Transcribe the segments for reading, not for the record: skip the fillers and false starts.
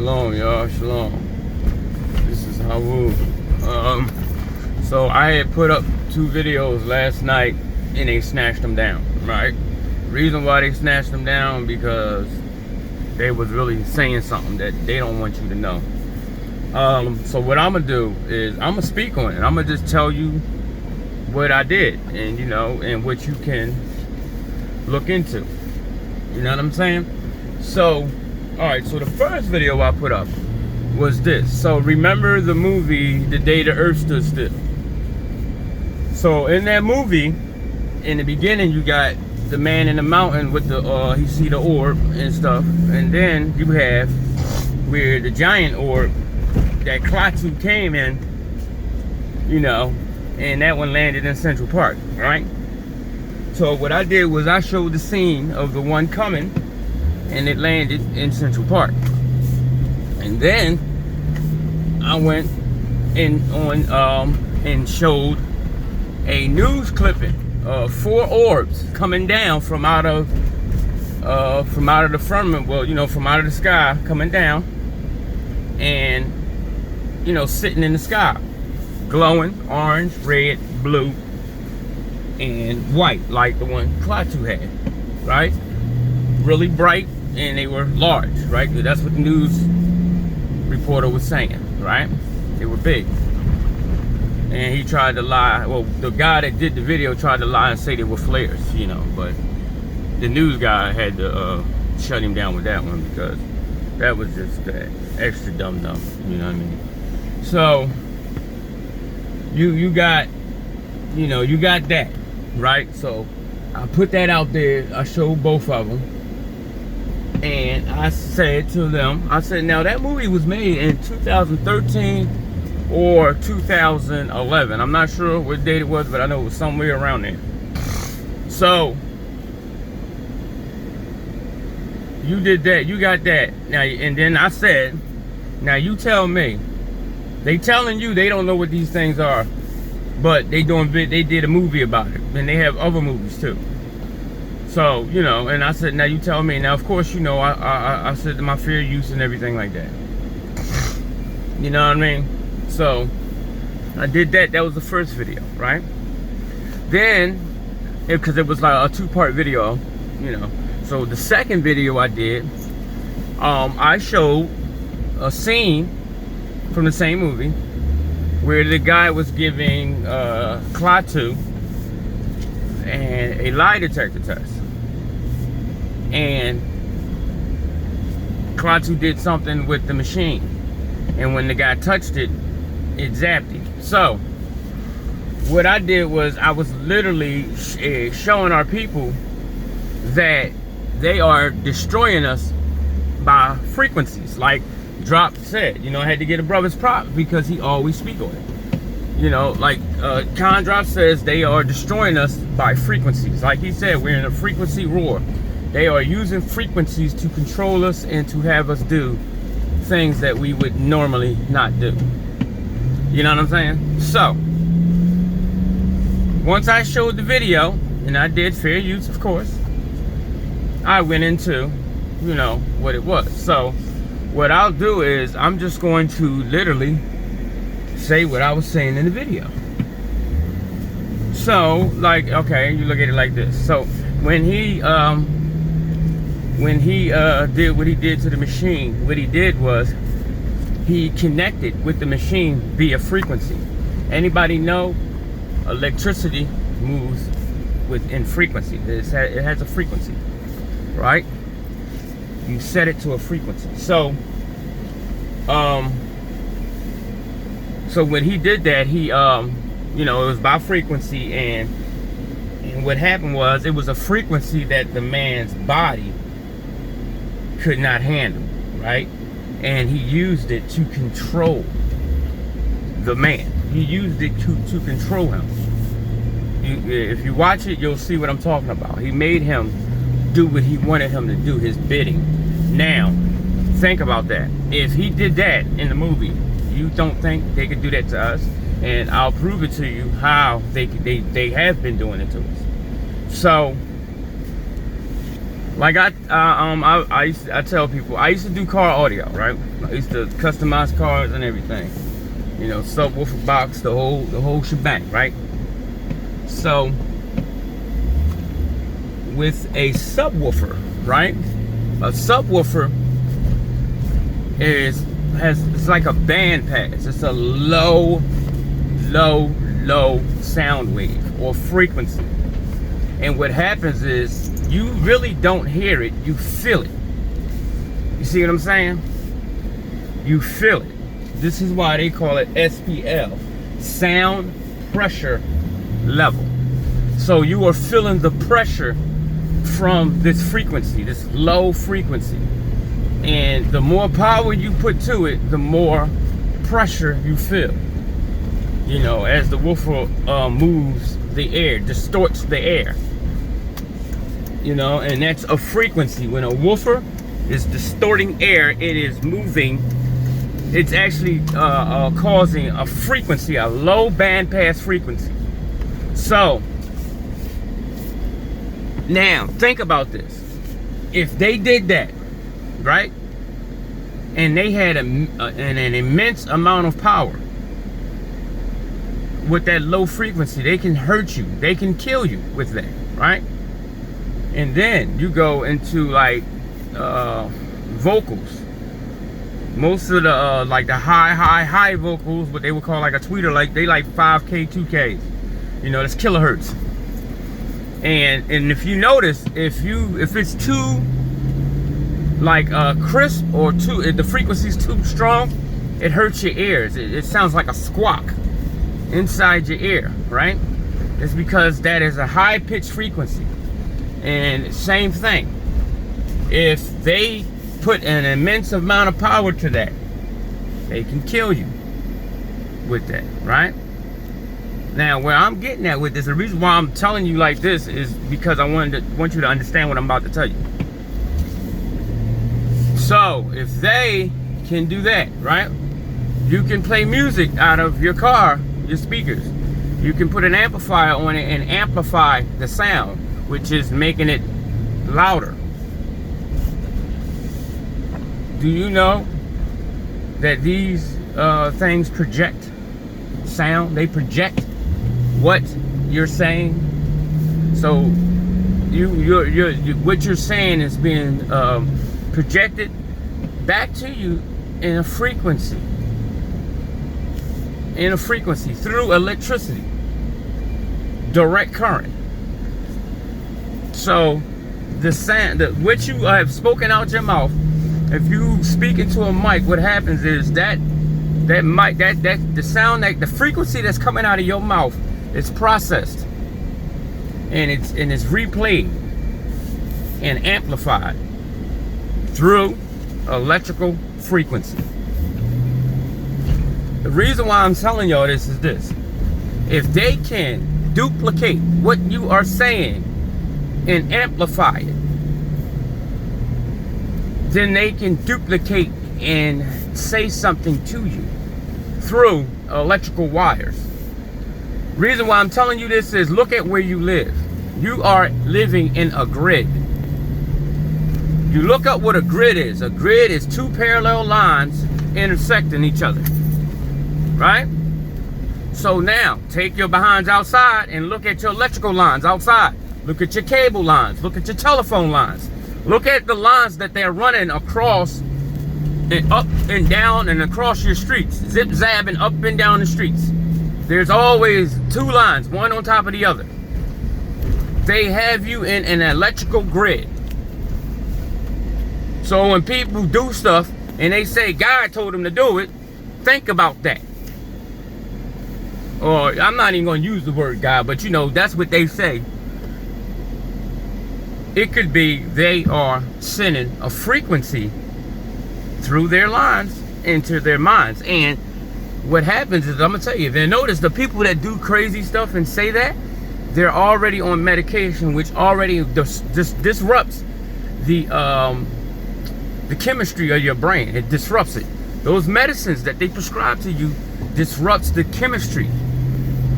Shalom, y'all. Shalom. This is Hawu. So I had put up 2 videos last night and they snatched them down, right? Reason why they snatched them down because they was really saying something that they don't want you to know. So what I'm gonna do is I'm gonna speak on it. I'm gonna just tell you what I did, and you know, and what you can look into. You know what I'm saying? So, all right. So the first video I put up was this. So remember the movie The Day the Earth Stood Still? So in that movie, in the beginning, you got the man in the mountain with the he see the orb and stuff, and then you have where the giant orb that Klaatu came in, you know, and that one landed in Central Park, right? So what I did was I showed the scene of the one coming, and it landed in Central Park. And then I went in on and showed a news clipping of 4 orbs coming down from out of the firmament, well, you know, from out of the sky, coming down, and you know, sitting in the sky, glowing orange, red, blue, and white, like the one Klaatu had, right? Really bright, and they were large, right? That's what the news reporter was saying, right? They were big. And he tried to lie. Well, the guy that did the video tried to lie and say they were flares, you know, but the news guy had to shut him down with that one because that was just extra dumb, you know what I mean? So you got, you know, you got that, right? So I put that out there. I showed both of them, and I said to them, I said, now that movie was made in 2013 or 2011. I'm not sure what date it was, but I know it was somewhere around there. So you did that, you got that. Now, and then I said, now you tell me. They telling you they don't know what these things are, but they did a movie about it, and they have other movies too. So, you know, and I said, now you tell me. Now, of course, you know, I said my fair use and everything like that. You know what I mean? So I did that. That was the first video, right? Then, because it was like a 2-part video, you know. So the second video I did, I showed a scene from the same movie where the guy was giving Klaatu and a lie detector test, and Klaatu did something with the machine, and when the guy touched it, it zapped him. So what I did was I was literally showing our people that they are destroying us by frequencies, like Drop said. You know, I had to get a brother's prop because he always speak on it. You know, like Con Drop says, they are destroying us by frequencies. Like he said, we're in a frequency war. They are using frequencies to control us and to have us do things that we would normally not do. You know what I'm saying? So once I showed the video, and I did fair use, of course, I went into, you know, what it was. So what I'll do is I'm just going to literally say what I was saying in the video. So, like, okay, you look at it like this. So when he did what he did to the machine, what he did was he connected with the machine via frequency. Anybody know electricity moves within frequency? It has a frequency, right? You set it to a frequency. So so when he did that, he you know, it was by frequency, and what happened was it was a frequency that the man's body could not handle, right? And he used it to control the man. He used it to control him. If you watch it, you'll see what I'm talking about. He made him do what he wanted him to do, his bidding. Now, think about that. If he did that in the movie, you don't think they could do that to us? And I'll prove it to you how they have been doing it to us. So Like I tell people, I used to do car audio, right? I used to customize cars and everything. You know, subwoofer box, the whole shebang, right? So with a subwoofer, right? A subwoofer it's like a band pass. It's a low sound wave or frequency. And what happens is you really don't hear it, you feel it. You see what I'm saying? You feel it. This is why they call it SPL, sound pressure level. So you are feeling the pressure from this frequency, this low frequency. And the more power you put to it, the more pressure you feel. You know, as the woofer moves the air, distorts the air. You know, and that's a frequency. When a woofer is distorting air, it is moving. It's actually causing a frequency, a low bandpass frequency. So, now, think about this. If they did that, right? And they had an immense amount of power with that low frequency, they can hurt you. They can kill you with that, right? And then you go into like vocals. Most of the like the high vocals, what they would call like a tweeter, like they like 5K, 2Ks. You know, that's kilohertz. And if you notice, if it's too like crisp or if the frequency's too strong, it hurts your ears. It sounds like a squawk inside your ear, right? It's because that is a high pitched frequency. And same thing, if they put an immense amount of power to that, they can kill you with that, right? Now, where I'm getting at with this, the reason why I'm telling you like this is because I want you to understand what I'm about to tell you. So, if they can do that, right? You can play music out of your car, your speakers. You can put an amplifier on it and amplify the sound, which is making it louder. Do you know that these things project sound? They project what you're saying. So what you're saying is being projected back to you in a frequency. Through electricity, direct current. So the sound, what you have spoken out your mouth, if you speak into a mic, what happens is that mic, the sound, the frequency that's coming out of your mouth, it's processed and it's replayed and amplified through electrical frequency. The reason why I'm telling y'all this is this: if they can duplicate what you are saying and amplify it, then they can duplicate and say something to you through electrical wires. Reason why I'm telling you this is, look at where you live. You are living in a grid. You look up what a grid is. A grid is two parallel lines intersecting each other, right? So now take your behinds outside and look at your electrical lines outside. Look at your cable lines. Look at your telephone lines. Look at the lines that they're running across and up and down and across your streets. Zip zapping up and down the streets. There's always two lines, one on top of the other. They have you in an electrical grid. So when people do stuff and they say God told them to do it, think about that. Or I'm not even going to use the word God, but you know, that's what they say. It could be they are sending a frequency through their lines into their minds. And what happens is, I'm going to tell you, if you notice, the people that do crazy stuff and say that, they're already on medication, which already disrupts the chemistry of your brain. It disrupts it. Those medicines that they prescribe to you disrupts the chemistry,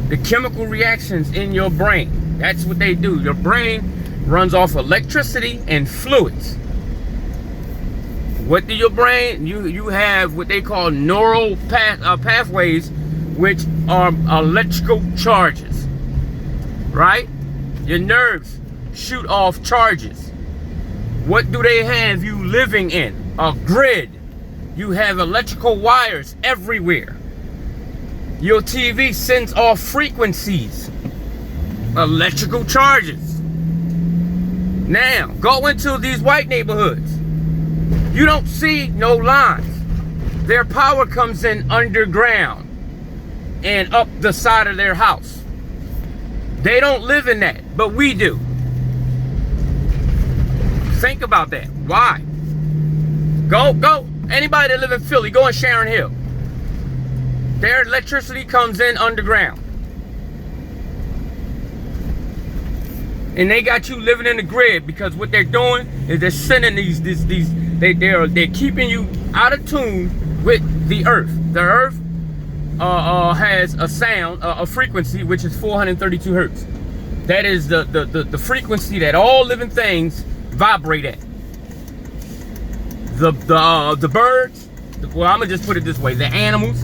the chemical reactions in your brain. That's what they do. Your brain runs off electricity and fluids. What do your brain, you have what they call neural pathways, which are electrical charges, right? Your nerves shoot off charges. What do they have you living in? A grid. You have electrical wires everywhere. Your TV sends off frequencies, electrical charges. Now, go into these white neighborhoods. You don't see no lines. Their power comes in underground and up the side of their house. They don't live in that, but we do. Think about that. Why? Go. Anybody that live in Philly, go in Sharon Hill. Their electricity comes in underground. And they got you living in the grid, because what they're doing is they're sending they're keeping you out of tune with the earth. The earth has a sound, a frequency, which is 432 hertz. That is the frequency that all living things vibrate at. The birds, well, I'm gonna just put it this way: the animals,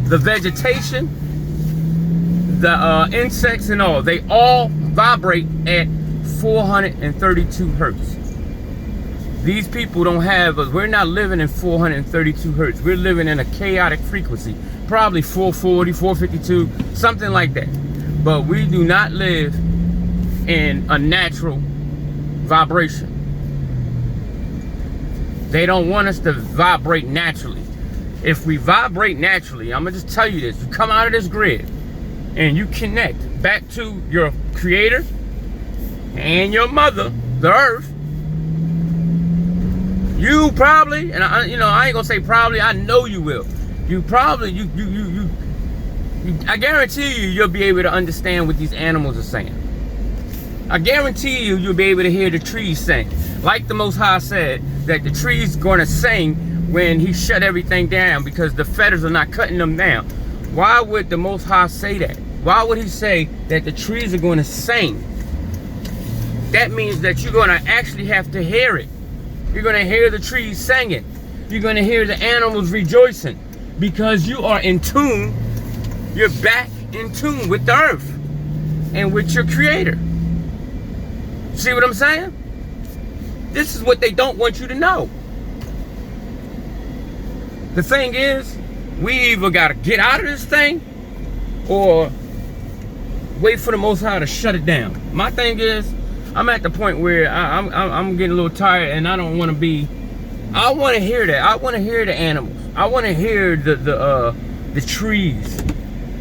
the vegetation, the insects, and all, they all vibrate at 432 hertz. These people don't have we're not living in 432 hertz. We're living in a chaotic frequency, probably 440, 452, something like that. But we do not live in a natural vibration. They don't want us to vibrate naturally. If we vibrate naturally, I'm gonna just tell you this: you come out of this grid and you connect back to your creator and your mother, the earth. You probably, and I ain't gonna say probably, I know you will. You probably, I guarantee you'll be able to understand what these animals are saying. I guarantee you'll be able to hear the trees sing. Like the Most High said, that the trees gonna sing when he shut everything down, because the feathers are not cutting them down. Why would the Most High say that? Why would he say that the trees are gonna sing? That means that you're gonna actually have to hear it. You're gonna hear the trees singing. You're gonna hear the animals rejoicing, because you are in tune. You're back in tune with the earth and with your creator. See what I'm saying? This is what they don't want you to know. The thing is, we either gotta get out of this thing or wait for the Most High to shut it down. My thing is, I'm at the point where I'm getting a little tired, and I don't want to be. I want to hear that. I want to hear the animals. I want to hear the trees.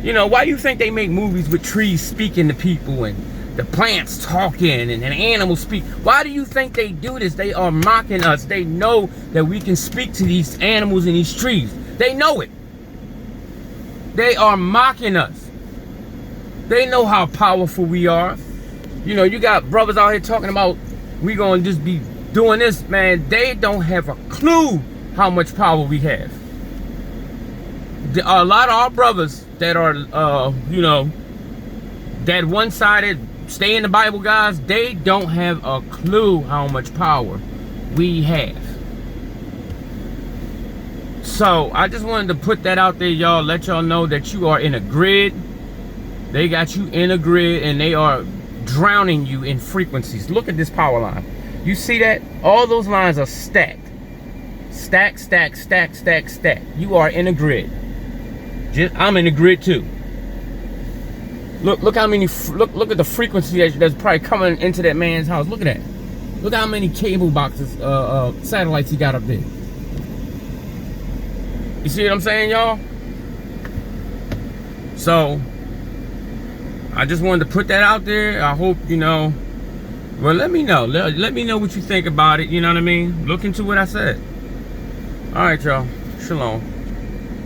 You know, why do you think they make movies with trees speaking to people and the plants talking and animals speak? Why do you think they do this? They are mocking us. They know that we can speak to these animals and these trees. They know it. They are mocking us. They know how powerful we are. You know, you got brothers out here talking about we gonna just be doing this, man. They don't have a clue how much power we have. A lot of our brothers that are, that one-sided, stay in the Bible guys, they don't have a clue how much power we have. So I just wanted to put that out there, y'all. Let y'all know that you are in a grid. They got you in a grid, and they are drowning you in frequencies. Look at this power line. You see that? All those lines are stacked. Stack, stack, stack, stack, stack. You are in a grid. I'm in a grid too. Look how many. Look at the frequency that's probably coming into that man's house. Look at that. Look how many cable boxes, satellites he got up there. You see what I'm saying, y'all? So I just wanted to put that out there. I hope, well, let me know. Let me know what you think about it. You know what I mean? Look into what I said. All right, y'all. Shalom.